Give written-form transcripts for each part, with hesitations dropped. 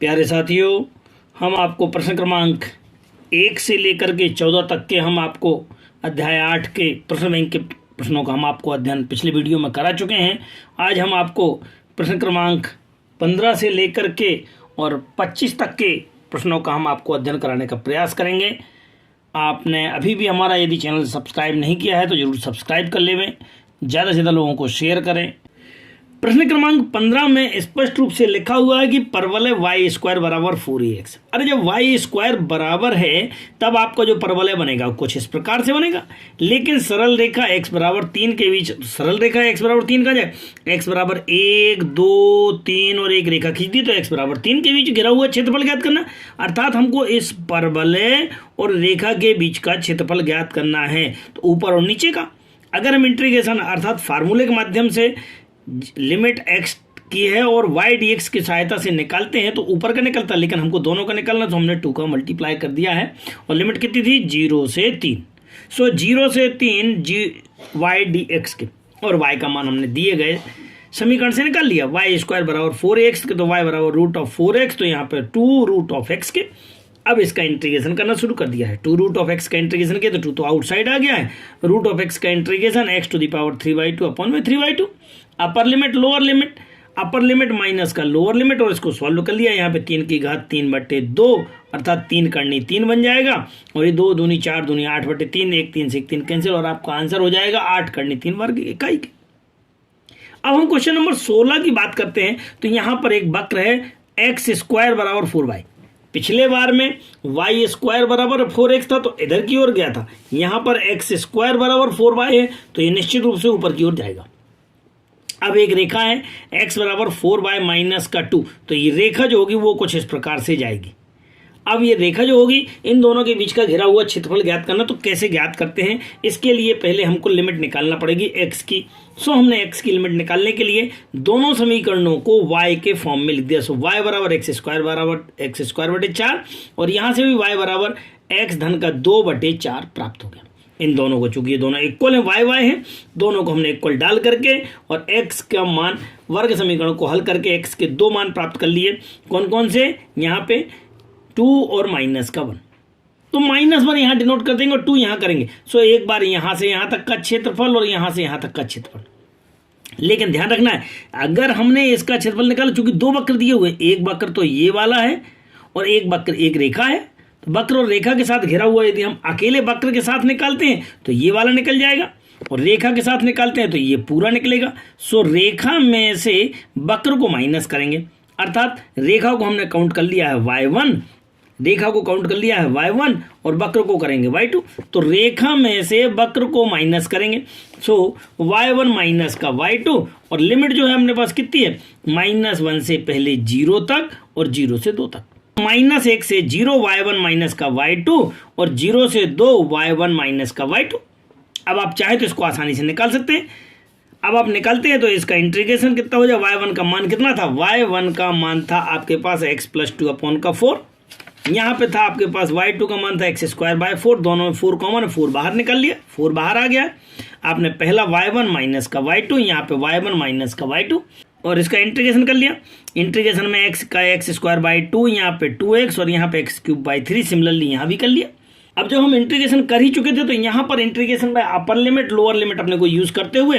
प्यारे साथियों, हम आपको प्रश्न क्रमांक 1 से लेकर के 14 तक के हम आपको अध्याय 8 के प्रश्न बैंक के प्रश्नों का हम आपको अध्ययन पिछले वीडियो में करा चुके हैं। आज हम आपको प्रश्न क्रमांक 15 से लेकर के और 25 तक के प्रश्नों का हम आपको अध्ययन कराने का प्रयास करेंगे। आपने अभी भी हमारा यदि चैनल सब्सक्राइब नहीं किया है तो ज़रूर सब्सक्राइब कर लेवें, ज़्यादा से ज़्यादा लोगों को शेयर करें। प्रश्न क्रमांक 15 में स्पष्ट रूप से लिखा हुआ है कि परवलय y स्क्वायर बराबर 4ax। अरे जब y स्क्वायर बराबर है तब आपका जो परवलय बनेगा कुछ इस प्रकार से बनेगा, लेकिन सरल रेखा x बराबर 3 के बीच, सरल रेखा x बराबर 3 का जाए, x बराबर 1 2 3 और एक रेखा खींच दी तो x बराबर 3 के बीच घिरा हुआ क्षेत्रफल ज्ञात करना। अर्थात हमको इस परवलय और रेखा के बीच का क्षेत्रफल ज्ञात करना है, तो ऊपर और नीचे का। अगर हम इंटीग्रेशन अर्थात फार्मूले के माध्यम से लिमिट x की है और y dx की सहायता से निकालते हैं तो ऊपर का निकलता है, लेकिन हमको दोनों का निकालना तो हमने 2 का मल्टीप्लाई कर दिया है और लिमिट कितनी थी 0 से 3। सो 0 से 3 y dx के और y का मान हमने दिए गए समीकरण से निकाल लिया। y स्क्वायर बराबर 4x के तो y बराबर रूट ऑफ 4x, तो यहाँ पर 2 रूट ऑफ x के। अब इसका इंटीग्रेशन करना शुरू कर दिया है। 2 रूट ऑफ x का इंटीग्रेशन किया तो 2 तो आउटसाइड आ गया है। रूट ऑफ x का integration x to the power 3/2 upon में 3/2। Upper limit lower limit, upper limit minus का लोअर लिमिट और इसको सॉल्व कर लिया। यहाँ पे 3 की घात 3/2 अर्थात 3 करनी 3 बन जाएगा और ये 2 दूनी 4 दूनी 8/3, 1 3 से 1 3 कैंसिल और आपका आंसर हो जाएगा 8 करनी 3 वर्ग इकाई के। अब हम क्वेश्चन नंबर 16 की बात करते हैं। तो यहाँ पर एक वक्र है x स्क्वायर बराबर 4y। पिछले बार में y स्क्वायर बराबर 4x था तो इधर की ओर गया था, यहाँ पर x स्क्वायर बराबर 4y है तो ये निश्चित रूप से ऊपर की ओर जाएगा। अब एक रेखा है x बराबर 4y माइनस का 2, तो ये रेखा जो होगी वो कुछ इस प्रकार से जाएगी। अब ये रेखा जो होगी इन दोनों के बीच का घिरा हुआ क्षेत्रफल ज्ञात करना, तो कैसे ज्ञात करते हैं इसके लिए पहले हमको लिमिट निकालना पड़ेगी x की। सो हमने x की लिमिट निकालने के लिए दोनों समीकरणों को y के फॉर्म में लिख दिया। सो y बराबर x स्क्वायर बराबर x स्क्वायर बटे 4 और यहाँ से भी y बराबर x धन का 2/4 प्राप्त हो गया। इन दोनों को, चूंकि ये दोनों इक्वल है y है, दोनों को हमने इक्वल डाल करके और x का मान वर्ग समीकरण को हल करके x के 2 मान प्राप्त कर लिए। कौन कौन से? यहाँ पे 2 और माइनस का 1, तो -1 यहाँ डिनोट कर देंगे और 2 यहाँ करेंगे। सो एक बार यहाँ से यहाँ तक का क्षेत्रफल और यहाँ से यहाँ तक का क्षेत्रफल। लेकिन ध्यान रखना है, अगर हमने इसका क्षेत्रफल निकाला, चूंकि 2 वक्र दिए हुए, एक वक्र तो ये वाला है और एक वक्र एक रेखा है, तो वक्र और रेखा के साथ घिरा हुआ यदि हम अकेले वक्र के साथ निकालते हैं तो ये वाला निकल जाएगा और रेखा के साथ निकालते हैं तो ये पूरा निकलेगा। सो रेखा में से वक्र को माइनस करेंगे, अर्थात रेखा को हमने काउंट कर लिया है y1, रेखा को काउंट कर लिया है y1 और वक्र को करेंगे y2, तो रेखा में से वक्र को माइनस करेंगे। सो y1 माइनस का y2 और लिमिट जो है अपने पास कितनी है -1 से पहले 0 तक और 0 से 2 तक। -1 से 0 y1 माइनस का y2 और 0 से 2 y1 माइनस का y2। अब आप चाहे तो इसको आसानी से निकाल सकते हैं। अब आप निकालते हैं तो इसका इंटीग्रेशन कितना हो जाए, y1 का मान कितना था, y1 का मान था आपके पास x + 2 अपॉन का 4। यहाँ पे था आपके पास y2 का मान था x स्क्वायर बाय 4, दोनों में 4 कॉमन है, 4 बाहर निकल लिया, 4 बाहर आ गया। आपने पहला y1 माइनस का y2, यहाँ पे y1 माइनस का y2 और इसका इंटीग्रेशन कर लिया। इंटीग्रेशन में x का x स्क्वायर बाई 2, यहाँ पे 2x और यहाँ पे x³/3, सिमिलरली यहाँ भी कर लिया। अब जब हम इंटीग्रेशन कर ही चुके थे तो यहाँ पर integration by upper limit lower limit अपने को यूज करते हुए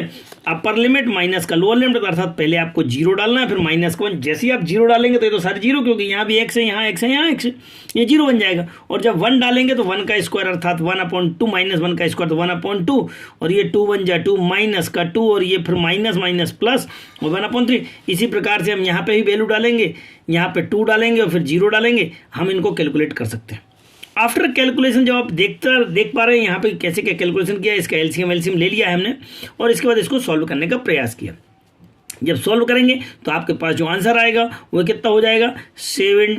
अपर लिमिट माइनस का लोअर लिमिट, अर्थात पहले आपको 0 डालना है फिर -1। जैसे ही आप 0 डालेंगे तो ये तो सारे 0, क्योंकि यहाँ भी x है, यहाँ x है, यहाँ x है, ये 0 बन जाएगा। और जब 1 डालेंगे तो 1 का स्क्वायर अर्थात 1/2 -1 का स्क्वायर तो 1/2 और ये 2 बन जाए 2 माइनस का 2 और ये फिर माइनस माइनस प्लस और 1/3। इसी प्रकार से हम यहाँ पे भी वैल्यू डालेंगे, यहाँ पे 2 डालेंगे और फिर 0 डालेंगे। हम इनको कैलकुलेट कर सकते हैं। आफ्टर कैलकुलेशन जब आप देख पा रहे हैं यहाँ पे कैसे क्या कैलकुलेशन किया, इसका एलसीएम ले लिया है हमने और इसके बाद इसको सॉल्व करने का प्रयास किया। जब सॉल्व करेंगे तो आपके पास जो आंसर आएगा वो कितना हो जाएगा, 7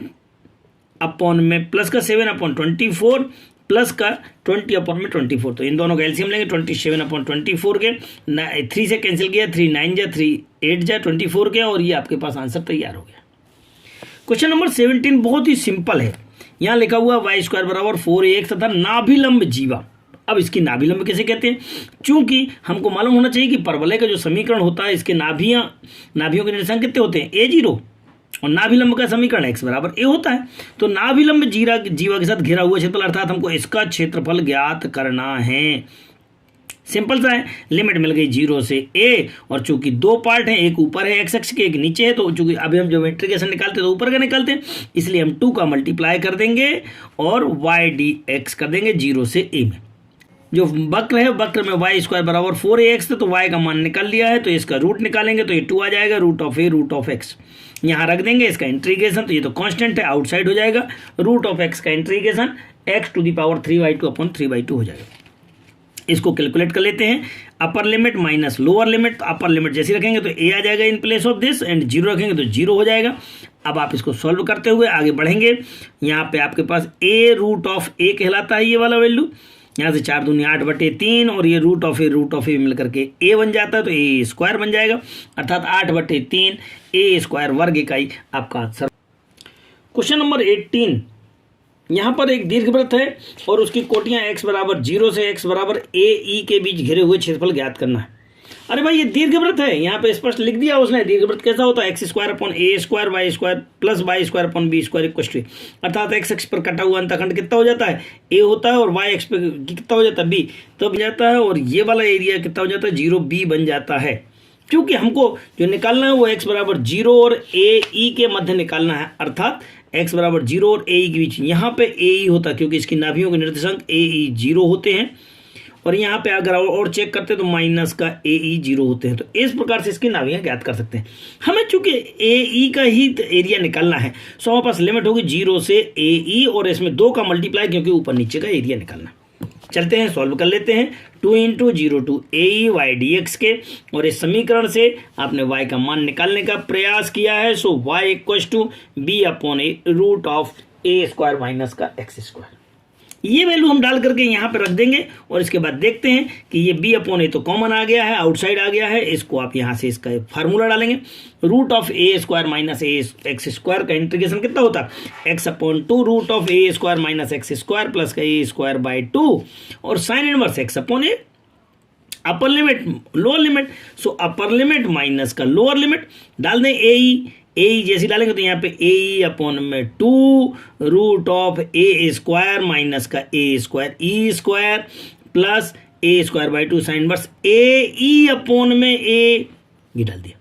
अपॉन में प्लस का 7/24 प्लस का 20/24। तो इन दोनों का एलसीएम लेंगे, 27/24 के 3 से कैंसिल किया, 3 9 जा 3 8 जा 24 के, और ये आपके पास आंसर तैयार हो गया। क्वेश्चन नंबर 17 बहुत ही सिंपल है। यहाँ लिखा हुआ y स्क्वायर बराबर 4ax तथा नाभिलंब जीवा। अब इसकी नाभिलंब कैसे कहते हैं, चूंकि हमको मालूम होना चाहिए कि परवलय का जो समीकरण होता है इसके नाभियों के निर्देशांक कितने होते हैं, a0 और नाभिलंब का समीकरण x बराबर a होता है। तो नाभिलंब जीवा के साथ घिरा हुआ क्षेत्रफल अर्थात हमको इसका क्षेत्रफल ज्ञात करना है। सिंपल सा है, लिमिट मिल गई 0 से a, और चूंकि दो पार्ट हैं, एक ऊपर है x अक्ष के, एक नीचे है, तो चूंकि अभी हम जो इंटीग्रेशन निकालते हैं तो ऊपर का निकालते हैं, इसलिए हम 2 का मल्टीप्लाई कर देंगे और y dx कर देंगे 0 से a में। जो वक्र है, वक्र में वाई स्क्वायर बराबर 4ax था, तो y का मान निकाल लिया है, तो इसका रूट निकालेंगे तो ये 2 आ जाएगा, root of a root of x यहाँ रख देंगे। इसका इंटीग्रेशन, तो ये तो कांस्टेंट है, आउटसाइड हो जाएगा, रूट ऑफ x का integration x to the power 3/2 upon 3/2 हो जाएगा। इसको कैलकुलेट कर लेते हैं, upper limit minus lower limit. तो अपर लिमिट जैसे रखेंगे तो a आ जाएगा in place of this, and 0 रखेंगे तो 0 हो जाएगा। अब आप इसको सॉल्व करते हुए आगे बढ़ेंगे। यहाँ पे आपके पास a रूट ऑफ a कहलाता है, ये वाला वैल्यू। यहाँ से 4 दूनी 8/3, और ये रूट ऑफ ए मिल करके a बन जाता है, तो a स्क्वायर बन जाएगा, अर्थात 8/3 a स्क्वायर वर्ग इकाई आपका आंसर। क्वेश्चन नंबर 18, यहाँ पर एक दीर्घवृत्त है और उसकी कोटियाँ x बराबर 0 से x बराबर a e के बीच घिरे हुए क्षेत्रफल ज्ञात करना है। अरे भाई, ये दीर्घवृत्त है, यहाँ पे स्पष्ट लिख दिया उसने। दीर्घवृत्त कैसा होता है, x² upon a square y square plus y square upon b square equal to, अर्थात x अक्ष पर कटा हुआ अंतखंड कितना हो जाता है, a होता है, और y अक्ष पर कितना हो जाता है, b, तो बन जाता है, और ये वाला एरिया कितना हो जाता है, 0b बन जाता है। क्योंकि हमको जो निकालना है वो x बराबर 0 और a e के मध्य निकालना है, अर्थात x बराबर 0 और a e के बीच। यहाँ पे a e होता है क्योंकि इसकी नाभियों के निर्देशांक a e 0 होते हैं, और यहाँ पे अगर और चेक करते हैं तो माइनस का a e 0 होते हैं। तो इस प्रकार से इसकी नाभियाँ ज्ञात कर सकते हैं। हमें चूंकि a e का ही एरिया निकालना है, सो हमारे पास लिमिट होगी 0 से a e, और इसमें 2 का मल्टीप्लाई, क्योंकि ऊपर नीचे का एरिया निकालना। चलते हैं, सॉल्व कर लेते हैं। 2 × 0 to a e y dx के, और इस समीकरण से आपने y का मान निकालने का प्रयास किया है। So y equals to b upon a root of a square minus का x स्क्वायर। ये वैल्यू हम डाल करके यहाँ पे रख देंगे, और इसके बाद देखते हैं कि ये b अपॉन a तो कॉमन आ गया है, आउटसाइड आ गया है। इसको आप यहाँ से इसका फार्मूला डालेंगे, root of a square minus a x square का इंटीग्रेशन कितना होता है, x upon 2 root of a square minus x square plus का a स्क्वायर बाई 2, और sine inverse x upon a, upper limit lower limit. So upper limit minus का lower limit डाल दें, ए जैसी डालेंगे तो यहाँ पे ए अपॉन में 2 root of a square minus का a square e square plus a square by 2 sine inverse a e upon में ए, ये डाल दिया,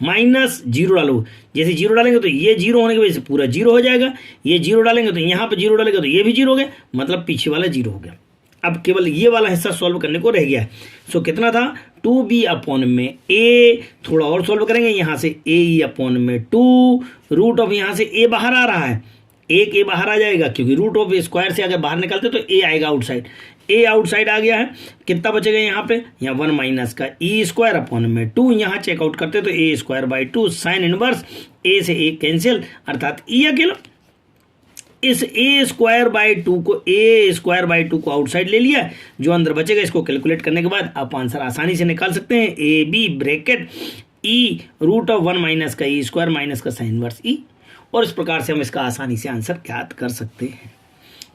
माइनस 0 डालो। जैसे 0 डालेंगे तो ये 0 होने की वजह से पूरा 0 हो जाएगा, ये 0 डालेंगे तो यहाँ पे 0 डालेंगे तो ये भी 0 हो गया, मतलब पीछे वाला 0 हो गया। अब केवल ये वाला हिस्सा सॉल्व करने को रह गया है। सो कितना था, 2b अपॉन में a, थोड़ा और सॉल्व करेंगे, यहाँ से a e अपॉन में 2 रूट ऑफ, यहाँ से a बाहर आ रहा है, एक a बाहर आ जाएगा, क्योंकि रूट ऑफ स्क्वायर से अगर बाहर निकालते तो a आएगा आउटसाइड, a आउटसाइड आ गया है। कितना बचेगा यहाँ पे, यहाँ 1 माइनस का e स्क्वायर अपॉन में 2, यहाँ चेकआउट करते तो a square by 2 sine inverse a से a कैंसिल, अर्थात e अकेला। इस a स्क्वायर बाई 2 को आउटसाइड ले लिया, जो अंदर बचेगा इसको कैलकुलेट करने के बाद आप आंसर आसानी से निकाल सकते हैं। A b bracket e root of 1 minus का e स्क्वायर माइनस का साइन इनवर्स e, और इस प्रकार से हम इसका आसानी से आंसर ज्ञात कर सकते हैं।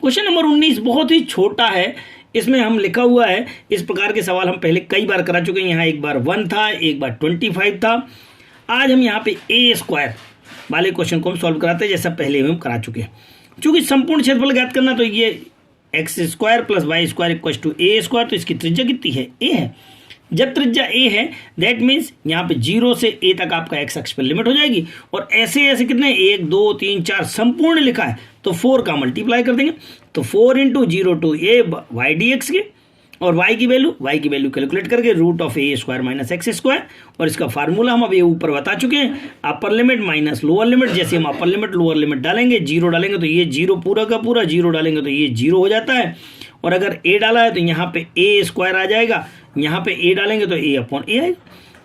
क्वेश्चन नंबर 19 बहुत ही छोटा है, इसमें हम लिखा हुआ है, इस प्रकार के सवाल हम पहले कई बार करा चुके हैं। यहाँ एक बार 1 था, एक बार 25 था। आज हम यहाँ पे a स्क्वायर वाले क्वेश्चन को हम सॉल्व कराते हैं, जैसा पहले हम करा चुके हैं। चूंकि संपूर्ण क्षेत्रफल ज्ञात करना, तो ये x square plus y square equal to a square, तो इसकी त्रिज्या कितनी है, ए है। जब त्रिज्या ए है दैट मीन्स यहाँ पे 0 से ए तक आपका एक्स अक्ष पर लिमिट हो जाएगी, और ऐसे ऐसे कितने 1 2 3 4 संपूर्ण लिखा है, तो 4 का मल्टीप्लाई कर देंगे, तो 4 × 0 to a y dx के, और y की वैल्यू कैलकुलेट करके root of a square minus x square, और इसका फार्मूला हम अभी ऊपर बता चुके हैं, upper limit minus lower limit. जैसे हम अपर लिमिट लोअर लिमिट डालेंगे, 0 डालेंगे तो ये 0 पूरा का पूरा, 0 डालेंगे तो ये 0 हो जाता है, और अगर a डाला है तो यहाँ पे a स्क्वायर आ जाएगा, यहाँ पे a डालेंगे तो a अपॉन a आएगा।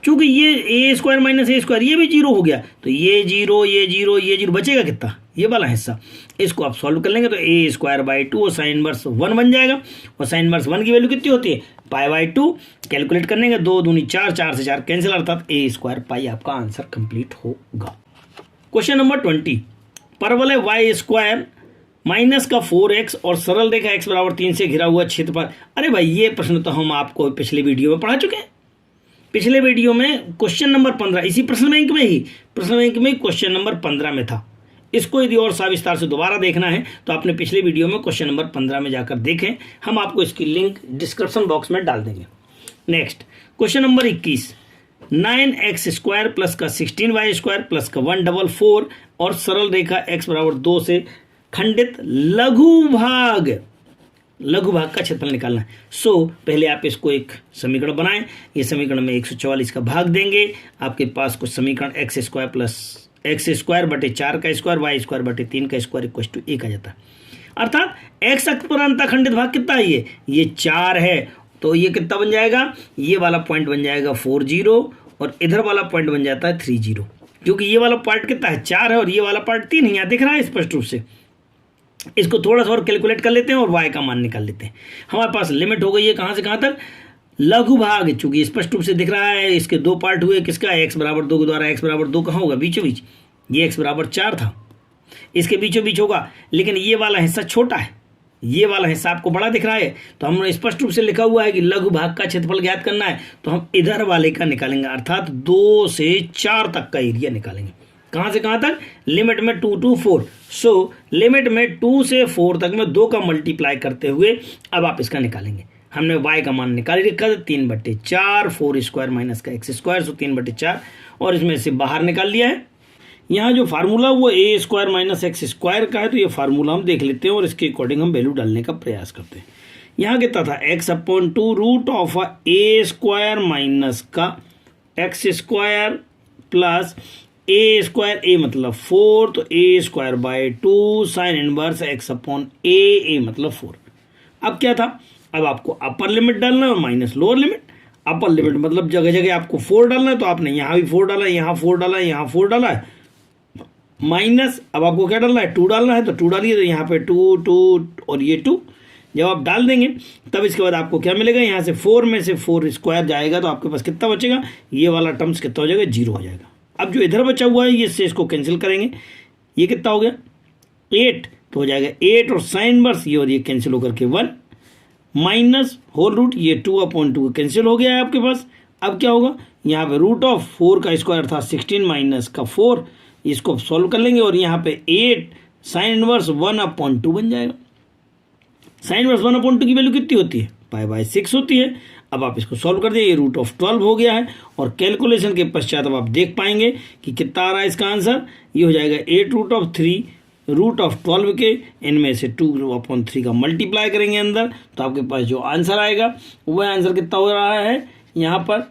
चूंकि ये a square minus a square ये भी 0 हो गया, तो ये 0 बचेगा कितना, ये वाला हिस्सा। इसको आप सॉल्व कर लेंगे तो a स्क्वायर बाई 2 और साइन इनवर्स 1 बन जाएगा, और साइन इनवर्स 1 की वैल्यू कितनी होती है, पाई बाई 2। कैलकुलेट करने के 2 दूनी 4, 4 से 4 कैंसिल, अर्थात a स्क्वायर पाई आपका आंसर कंप्लीट होगा। क्वेश्चन नंबर 20, परवलय वाई स्क्वायर माइनस का 4x और सरल रेखा x बराबर 3 से घिरा हुआ क्षेत्रफल। अरे भाई, ये प्रश्न तो हम आपको पिछले वीडियो में पढ़ा चुके हैं। पिछले वीडियो में क्वेश्चन नंबर 15 इसी प्रश्न बैंक में क्वेश्चन नंबर 15 में था। इसको यदि और सविस्तार से दोबारा देखना है तो आपने पिछले वीडियो में क्वेश्चन नंबर 15 में जाकर देखें, हम आपको इसकी लिंक डिस्क्रिप्शन बॉक्स में डाल देंगे। Next question number 21, 9x² plus का 16y² प्लस का 144 और सरल रेखा x बराबर 2 से खंडित लघु भाग का क्षेत्रफल निकालना है। पहले आप इसको एक समीकरण बनाएं। ये समीकरण में 144 का भाग देंगे, आपके पास कुछ समीकरण x² प्लस x² बटे 4 का स्क्वायर y² बटे 3 का स्क्वायर इक्वल टू 1 आ जाता है। अर्थात x अक्ष पर अंतःखंडित भाग कितना है, ये 4 है, तो ये कितना बन जाएगा, ये वाला पॉइंट बन जाएगा 40 और इधर वाला पॉइंट बन जाता है 30, क्योंकि ये वाला पार्ट कितना है 4 है और ये वाला पार्ट 3 है, यहाँ दिख रहा है स्पष्ट रूप से। इसको थोड़ा सा और कैलकुलेट कर लेते हैं और y का मान निकाल लेते हैं। हमारे पास लिमिट हो गई है कहाँ से कहाँ तक, लघु भाग, चूंकि स्पष्ट रूप से दिख रहा है इसके 2 पार्ट हुए, किसका x बराबर 2 के द्वारा। x बराबर 2 कहाँ होगा, बीचों बीच, ये x बराबर 4 था, इसके बीचों बीच होगा, लेकिन ये वाला हिस्सा छोटा है, ये वाला हिस्सा आपको बड़ा दिख रहा है, तो हमने स्पष्ट रूप से लिखा हुआ है कि लघु भाग का क्षेत्रफल ज्ञात करना है, तो हम इधर वाले का निकालेंगे, अर्थात 2 से 4 तक का एरिया निकालेंगे। कहाँ से कहाँ तक, लिमिट में 2 to 4। लिमिट में 2 से 4 तक में 2 का मल्टीप्लाई करते हुए अब आप इसका निकालेंगे। हमने y का मान निकाल रखा था 3/4, 4² माइनस का x², 3/4 और इसमें से बाहर निकाल लिया है। यहाँ जो फार्मूला वो a² माइनस x² का है, तो ये फार्मूला हम देख लेते हैं और इसके अकॉर्डिंग हम वैल्यू डालने का प्रयास करते हैं। यहाँ कितना था, x/2 root of a² minus का x² प्लस a² मतलब 4, तो a²/2 साइन इनवर्स x/a मतलब 4। अब क्या था, अब आपको अपर लिमिट डालना है और minus lower limit. Upper limit मतलब जगह जगह आपको 4 डालना है, तो आपने यहाँ भी 4 डाला है, यहाँ 4 डाला है, यहाँ 4 डाला है, माइनस अब आपको क्या डालना है, 2 डालना है, तो 2 डालिए, तो यहाँ पे 2 और ये 2 जब आप डाल देंगे तब इसके बाद आपको क्या मिलेगा, यहाँ से 4 में से 4² जाएगा, तो आपके पास कितना बचेगा, ये वाला टर्म्स कितना हो जाएगा, 0 हो जाएगा। अब जो इधर बचा हुआ है ये से इसको कैंसिल करेंगे, ये कितना हो गया 8, तो हो जाएगा 8 और साइन इनवर्स ये और ये कैंसिल होकर के 1 माइनस होल रूट, ये 2/2 कैंसिल हो गया है आपके पास। अब क्या होगा, यहाँ पे रूट ऑफ 4 का स्क्वायर था 16 माइनस का 4, इसको सॉल्व कर लेंगे और यहाँ पे 8 साइन इनवर्स 1/2 बन जाएगा। साइन इनवर्स 1/2 की वैल्यू कितनी होती है, π/6 होती है। अब आप इसको सॉल्व कर दिए, ये रूट ऑफ 12 हो गया है और कैलकुलेशन के पश्चात अब आप देख पाएंगे कि कितना आ रहा है इसका आंसर, ये हो जाएगा 8√3 रूट ऑफ 12 के, इनमें से 2/3 का मल्टीप्लाई करेंगे अंदर, तो आपके पास जो आंसर आएगा वह आंसर कितना हो रहा है, यहाँ पर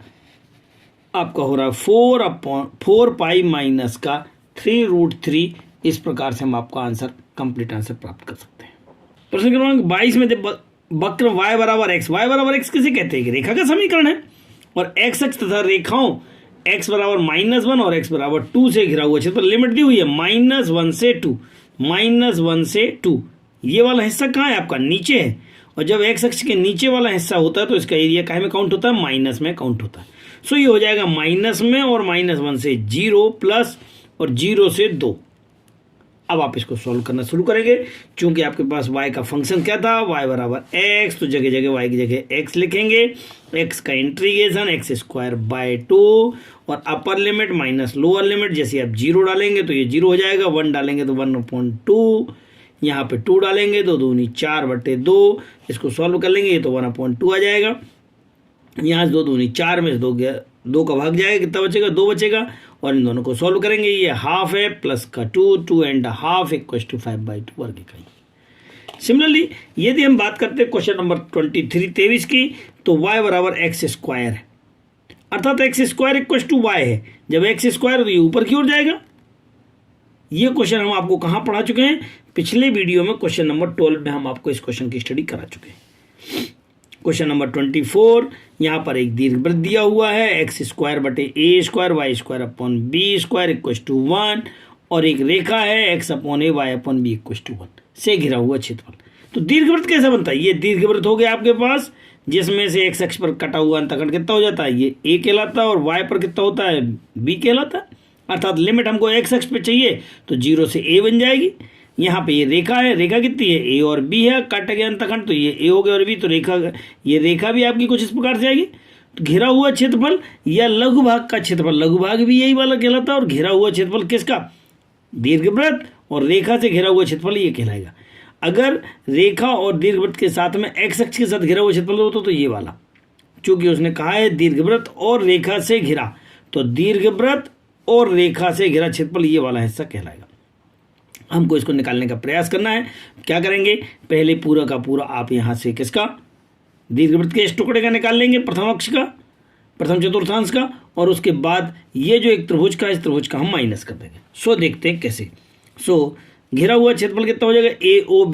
आपका हो रहा है 4π माइनस का 3√3। इस प्रकार से हम आपका आंसर कंप्लीट आंसर प्राप्त कर सकते हैं। प्रश्न क्रमांक 22 में वक्र y बराबर x किसे कहते हैं, रेखा का समीकरण है और x अक्ष तथा रेखाओं x बराबर -1 और x बराबर 2 से घिरा हुआ क्षेत्र, लिमिट दी हुई है -1 से 2। ये वाला हिस्सा कहाँ है आपका, नीचे है, और जब x अक्ष के नीचे वाला हिस्सा होता है तो इसका एरिया काहे में काउंट होता है, माइनस में काउंट होता है। ये हो जाएगा माइनस में और -1 से 0 प्लस और 0 से 2। अब आप इसको सॉल्व करना शुरू करेंगे, क्योंकि आपके पास y का फंक्शन क्या था, y बराबर x, तो जगह जगह y की जगह x लिखेंगे, x का इंटीग्रेशन x²/2 और अपर लिमिट माइनस लोअर लिमिट, जैसे आप 0 डालेंगे तो ये 0 हो जाएगा, 1 डालेंगे तो 1/2, यहाँ पे 2 डालेंगे तो 2 × 4/2, इसको सॉल्व कर लेंगे तो 1/2 आ जाएगा। यहाँ से 2 × 4 में से 2 का भाग जाएगा, कितना बचेगा, 2 बचेगा, और इन दोनों को सॉल्व करेंगे, ये हाफ है प्लस का 2 एंड हाफ = 5/2 वर्ग इकाई। सिमिलरली यदि हम बात करते हैं क्वेश्चन नंबर 23 की, तो y बराबर x² है, अर्थात x² = y है। जब x² तो ये ऊपर की ओर जाएगा। ये क्वेश्चन हम आपको कहाँ पढ़ा चुके हैं, पिछले वीडियो में क्वेश्चन नंबर 12 में हम आपको इस क्वेश्चन की स्टडी करा चुके हैं। क्वेश्चन नंबर 24, यहाँ पर एक दीर्घवृत्त दिया हुआ है x² बटे a² y² b² = 1 और एक रेखा है x/a y/b = 1 से घिरा हुआ क्षेत्रफल। तो दीर्घवृत्त कैसा बनता है, ये दीर्घवृत्त हो गया आपके पास, जिसमें से x अक्ष पर कटा हुआ अंतःखंड कितना हो जाता है, ये a कहलाता है, और y पर कितना होता है, b कहलाता है। अर्थात लिमिट हमको x अक्ष पे चाहिए तो 0 से a बन जाएगी। यहाँ पे ये रेखा है, रेखा कितनी है, a और b है, कट गया अंतःखंड तो ये a हो गया और b, तो रेखा, ये रेखा भी आपकी कुछ इस प्रकार से आएगी। घिरा हुआ क्षेत्रफल या लघु भाग का क्षेत्रफल, लघु भाग भी यही वाला कहलाता है, और घिरा हुआ क्षेत्रफल किसका, दीर्घवृत्त, और रेखा से घिरा हुआ क्षेत्रफल ये कहलाएगा। अगर रेखा और दीर्घवृत्त के साथ में एक्स अक्ष के साथ घिरा हुआ क्षेत्रफल होता तो ये वाला, चूंकि उसने कहा है दीर्घवृत्त और रेखा से घिरा, तो दीर्घवृत्त और रेखा से घिरा क्षेत्रफल ये वाला हिस्सा कहलाएगा। हमको इसको निकालने का प्रयास करना है। क्या करेंगे, पहले पूरा का पूरा आप यहाँ से किसका, दीर्घवृत्त के इस टुकड़े का निकाल लेंगे, प्रथम अक्ष का, प्रथम चतुर्थांश का, और उसके बाद ये जो एक त्रिभुज का, इस त्रिभुज का हम माइनस कर देंगे। सो देखते हैं कैसे। सो घिरा हुआ क्षेत्रफल कितना हो जाएगा, ए ओ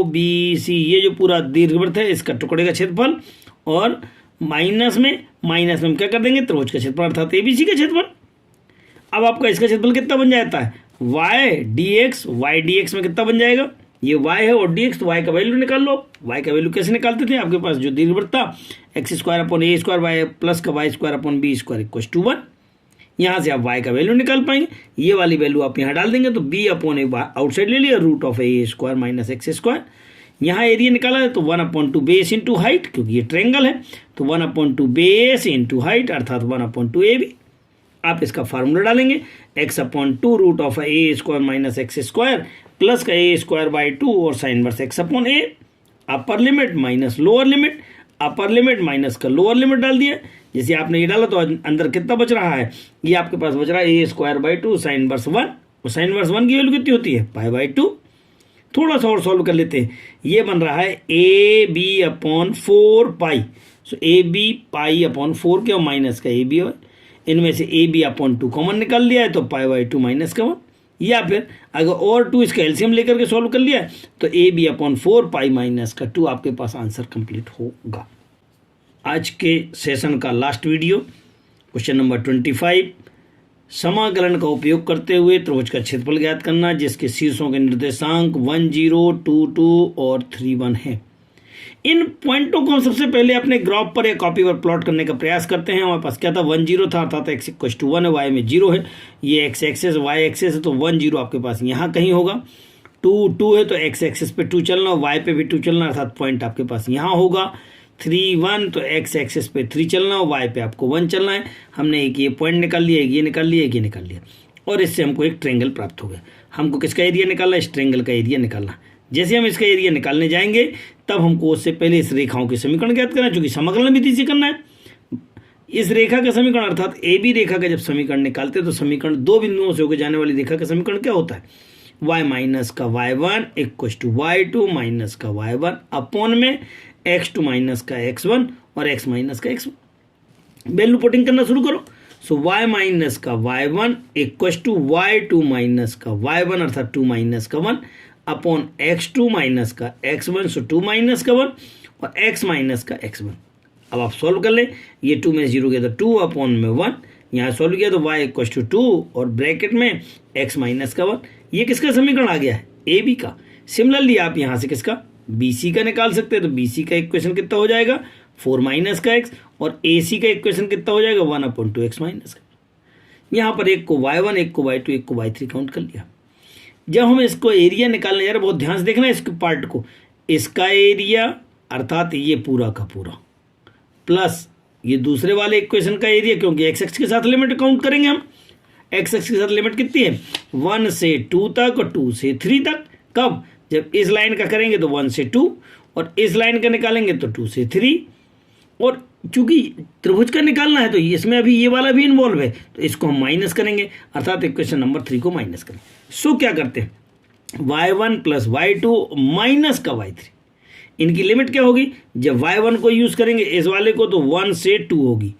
बी सी, ये जो पूरा दीर्घवृत्त है इसका टुकड़े का क्षेत्रफल, और माइनस में हम क्या कर देंगे, त्रिभुज का क्षेत्रफल अर्थात एबीसी का क्षेत्रफल। अब आपका इसका क्षेत्रफल कितना बन जाता है, वाई डी एक्स में कितना बन जाएगा, ये y है और dx, तो y का वैल्यू निकाल लो। y का वैल्यू कैसे निकालते थे, आपके पास जो दीर्घवृत्त था x² / a² y प्लस का y² / b² = 1। यहाँ से आप y का वैल्यू निकाल पाएंगे, ये वाली वैल्यू आप यहाँ डाल देंगे तो b/a आउटसाइड ले लिया, √a² - x²। यहाँ एरिया निकाला है तो 1/2 बेस इंटू हाइट, क्योंकि ये ट्रायंगल है तो 1/2 बेस इंटू हाइट अर्थात 1/2 AB। आप इसका फार्मूला डालेंगे, x/2 √a² - x² प्लस का a² / 2 और साइन इनवर्स x/a। अपर limit minus lower limit, upper limit minus का लोअर लिमिट डाल दिया। जैसे आपने ये डाला तो अंदर कितना बच रहा है, ये आपके पास बच रहा है a² / 2 साइन इनवर्स 1, और साइन इनवर्स 1 की वैल्यू कितनी होती है, π/2। थोड़ा सा और सॉल्व कर लेते हैं, ये बन रहा है AB/4π। सो AB π/4 के और माइनस का AB है, इनमें से AB/2 कॉमन निकाल लिया है तो π/2 माइनस का 1, या फिर अगर और 2 इसका एलसीएम लेकर के सॉल्व कर लिया है तो AB/4 π माइनस का 2 आपके पास आंसर कंप्लीट होगा। आज के सेशन का लास्ट वीडियो क्वेश्चन नंबर 25, समाकलन का उपयोग करते हुए त्रिभुज का क्षेत्रफल ज्ञात करना जिसके शीर्षों के निर्देशांक 1 0 2 2 और 3 1 है। इन पॉइंटों को हम सबसे पहले अपने ग्राफ पर या कॉपी पर प्लॉट करने का प्रयास करते हैं। हमारे पास क्या था, 1 0 था, अर्थात x = 1 है, y में 0 है, ये x एक्सेस y एक्सेस है तो 1 0 आपके पास यहाँ कहीं होगा। 2 2 है तो x एक्सेस पे 2 चलना, y पे भी 2 चलना, अर्थात पॉइंट आपके पास यहाँ होगा। 3 1 तो x एक्सेस पे 3 चलना, y पे आपको 1 चलना है। हमने एक ये पॉइंट निकाल लिया, एक ये निकाल लिया, एक ये निकाल लिया, और इससे हमको एक ट्रायंगल प्राप्त हो गया। हमको किसका एरिया निकालना है, इस ट्रायंगल का एरिया निकालना। जैसे हम इसका एरिया निकालने जाएंगे तब हमको उससे पहले इस रेखाओं के समीकरण ज्ञात करना है, चूंकि समाकलन विधि से करना है। इस रेखा का समीकरण अर्थात ए बी रेखा का जब समीकरण निकालते हैं तो समीकरण दो बिंदुओं से होकर जाने वाली रेखा का समीकरण क्या होता है, y माइनस का y1 = y2 माइनस का y1 अपॉन में x2 माइनस का x1 और x माइनस का x1। वैल्यू पुटिंग करना शुरू करो। सो y माइनस का y1 = y2 माइनस का y1 अर्थात 2 माइनस का 1 अपॉन x2 माइनस का x1, सो 2 माइनस का 1 और x माइनस का x1। अब आप सॉल्व कर लें, ये 2 में 0 गया तो 2 अपॉन में 1, यहाँ सॉल्व किया तो y = 2 और ब्रैकेट में x माइनस का 1। ये किसका समीकरण आ गया है, ए बी का। सिमिलरली आप यहाँ से किसका, बी सी का निकाल सकते हैं। तो बी सी का इक्वेशन कितना हो जाएगा, 4 माइनस का x, और ए सी का इक्वेशन कितना हो जाएगा, 1/2 x माइनस का। यहाँ पर एक को y1, एक को y2, एक को y3 काउंट कर लिया। जब हम इसको एरिया निकालने जा रहे, बहुत ध्यान से देखना इसके पार्ट को, इसका एरिया अर्थात ये पूरा का पूरा प्लस ये दूसरे वाले इक्वेशन का एरिया, क्योंकि एक्स एक्स के साथ लिमिट काउंट करेंगे हम। एक्स एक्स के साथ लिमिट कितनी है, 1 से 2 तक और 2 से 3 तक। कब, जब इस लाइन का करेंगे तो 1 से 2 और इस लाइन का निकालेंगे तो 2 से 3। और चूंकि त्रिभुज का निकालना है तो इसमें अभी ये वाला भी इन्वॉल्व है तो इसको हम माइनस करेंगे, अर्थात इक्वेशन नंबर 3 को माइनस करें। सो क्या करते हैं, y1 + y2 माइनस का y3, इनकी लिमिट क्या होगी, जब y1 को यूज़ करेंगे इस वाले को तो 1 से 2 होगी,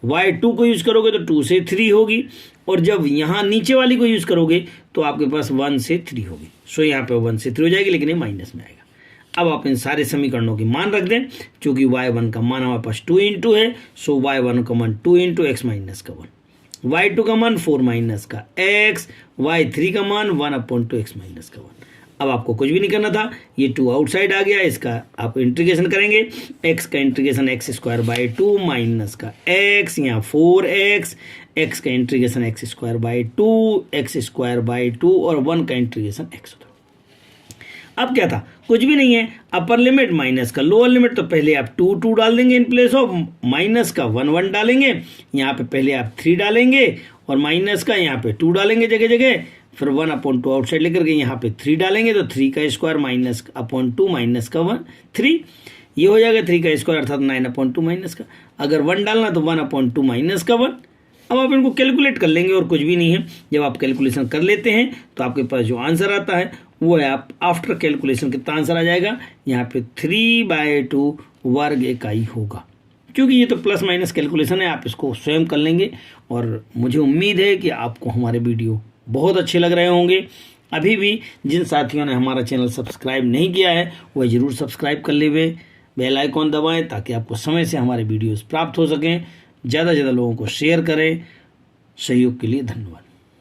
y2 को यूज़ करोगे तो 2 से 3 होगी, और जब यहाँ नीचे वाली को यूज़ करोगे तो आपके पास 1 से 3 होगी। सो यहाँ पे 1 से 3 हो जाएगी, लेकिन ये माइनस में आएगा। अब आप इन सारे समीकरणों की मान रख दें, चूंकि y1 का मान हमारे पास 2 × है, सो y1 का मान 2 × x माइनस का 1, y2 का मान 4 माइनस का x, y3 का मान 1/2 x माइनस का 1। अब आपको कुछ भी नहीं करना था, ये 2 आउटसाइड आ गया, इसका आप इंटीग्रेशन करेंगे, x का इंटीग्रेशन x² / 2 माइनस का x, यहाँ 4x, x का इंटीग्रेशन x² / 2, x² / 2 और 1 का इंटीग्रेशन x होता है। अब क्या था, कुछ भी नहीं है। अपर लिमिट माइनस का लोअर लिमिट, तो पहले आप 2 डाल देंगे इन प्लेस ऑफ माइनस का 1 डालेंगे। यहाँ पे पहले आप 3 डालेंगे और माइनस का यहाँ पे 2 डालेंगे जगह जगह, फिर 1/2 आउटसाइड लेकर के यहाँ पे 3 डालेंगे, तो 3 का स्क्वायर -/2 माइनस का 3, ये हो जाएगा 3 का स्क्वायर अर्थात 9/2 माइनस का। अगर 1 डालना तो 1/2 माइनस का 1। अब आप इनको कैलकुलेट कर लेंगे और कुछ भी नहीं है। जब आप कैलकुलेशन कर लेते हैं तो आपके पास जो आंसर आता है वो है, आप आफ्टर कैलकुलेशन कितना आंसर आ जाएगा, यहाँ पे 3/2 वर्ग इकाई होगा। क्योंकि ये तो प्लस माइनस कैलकुलेशन है, आप इसको स्वयं कर लेंगे। और मुझे उम्मीद है कि आपको हमारे वीडियो बहुत अच्छे लग रहे होंगे। अभी भी जिन साथियों ने हमारा चैनल सब्सक्राइब नहीं किया है वह ज़रूर सब्सक्राइब कर लेवे, बेल आइकॉन दबाएं ताकि आपको समय से हमारे वीडियोस प्राप्त हो सकें। ज़्यादा से ज़्यादा लोगों को शेयर करें। सहयोग के लिए धन्यवाद।